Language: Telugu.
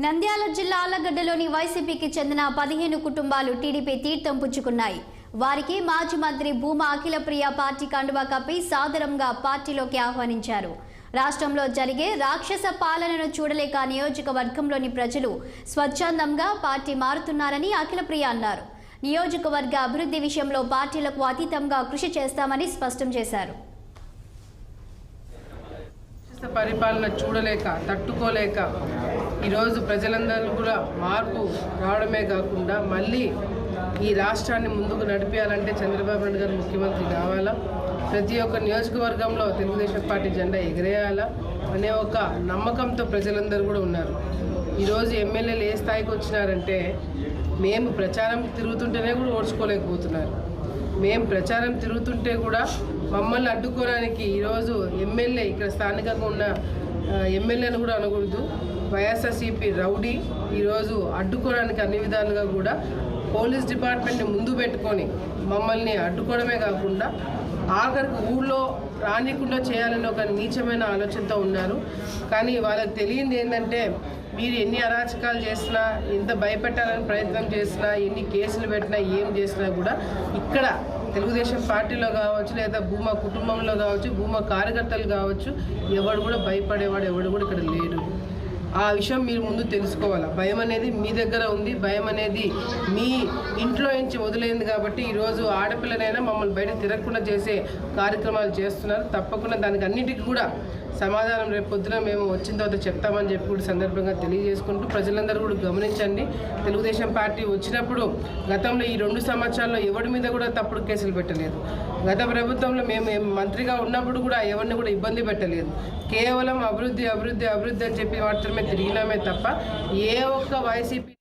నంద్యాల జిల్లా ఆళ్లగడ్డలోని వైసీపీకి చెందిన 15 కుటుంబాలు టీడీపీ తీర్థం పుచ్చుకున్నాయి. వారికి మాజీ మంత్రి భూమా అఖిలప్రియ పార్టీ కండువా కప్పి సాదరంగా పార్టీలోకి ఆహ్వానించారు. రాష్ట్రంలో జరిగే రాక్షస పాలనను చూడలేక నియోజకవర్గంలోని ప్రజలు స్వచ్ఛందంగా పార్టీ మారుతున్నారని అఖిలప్రియ అన్నారు. నియోజకవర్గ అభివృద్ధి విషయంలో పార్టీలకు అతీతంగా కృషి చేస్తామని స్పష్టం చేశారు. పరిపాలన చూడలేక తట్టుకోలేక ఈరోజు ప్రజలందరూ కూడా మార్పు రావడమే కాకుండా మళ్ళీ ఈ రాష్ట్రాన్ని ముందుకు నడిపించాలంటే చంద్రబాబు నాయుడు గారు ముఖ్యమంత్రి కావాలా, ప్రతి ఒక్క నియోజకవర్గంలో తెలుగుదేశం పార్టీ జెండా ఎగిరేయాలా అనే ఒక నమ్మకంతో ప్రజలందరూ కూడా ఉన్నారు. ఈరోజు ఎమ్మెల్యేలు ఏ స్థాయికి వచ్చినారంటే మేము ప్రచారం తిరుగుతుంటేనే కూడా ఓడ్చుకోలేకపోతున్నారు. మేము ప్రచారం తిరుగుతుంటే కూడా మమ్మల్ని అడ్డుకోవడానికి ఈరోజు ఎమ్మెల్యే ఇక్కడ స్థానికంగా ఉన్న ఎమ్మెల్యేను కూడా అనకూడదు, వైఎస్ఆర్సీపీ రౌడీ ఈరోజు అడ్డుకోవడానికి అన్ని విధాలుగా కూడా పోలీస్ డిపార్ట్మెంట్ని ముందు పెట్టుకొని మమ్మల్ని అడ్డుకోవడమే కాకుండా ఆఖరికి ఊళ్ళో రానికుండా చేయాలని ఒక నీచమైన ఆలోచనతో ఉన్నారు. కానీ వాళ్ళకి తెలియంది ఏంటంటే మీరు ఎన్ని అరాచకాలు చేసినా, ఎంత భయపెట్టాలని ప్రయత్నం చేసినా, ఎన్ని కేసులు పెట్టినా, ఏం చేసినా కూడా ఇక్కడ తెలుగుదేశం పార్టీలో కావచ్చు, లేదా భూమా కుటుంబంలో కావచ్చు, భూమా కార్యకర్తలు కావచ్చు, ఎవడు కూడా భయపడేవాడు ఎవడు కూడా ఇక్కడ లేడు. ఆ విషయం మీరు ముందు తెలుసుకోవాలి. భయం అనేది మీ దగ్గర ఉంది, భయం అనేది మీ ఇంట్లో నుంచి వదిలేంది. కాబట్టి ఈరోజు ఆడపిల్లనైనా మమ్మల్ని బయట తిరగకుండా చేసే కార్యక్రమాలు చేస్తున్నారు. తప్పకుండా దానికి అన్నిటికీ కూడా సమాధానం రేపు పొద్దున మేము వచ్చిన తర్వాత చెప్తామని చెప్పి కూడా సందర్భంగా తెలియజేసుకుంటూ ప్రజలందరూ కూడా గమనించండి. తెలుగుదేశం పార్టీ వచ్చినప్పుడు గతంలో ఈ 2 సంవత్సరాల్లో ఎవరి మీద కూడా తప్పుడు కేసులు పెట్టలేదు. గత ప్రభుత్వంలో మేము మంత్రిగా ఉన్నప్పుడు కూడా ఎవరిని కూడా ఇబ్బంది పెట్టలేదు. కేవలం అభివృద్ధి అభివృద్ధి అభివృద్ధి అని చెప్పి మాత్రమే తిరిగినామే తప్ప ఏ ఒక్క వైసీపీ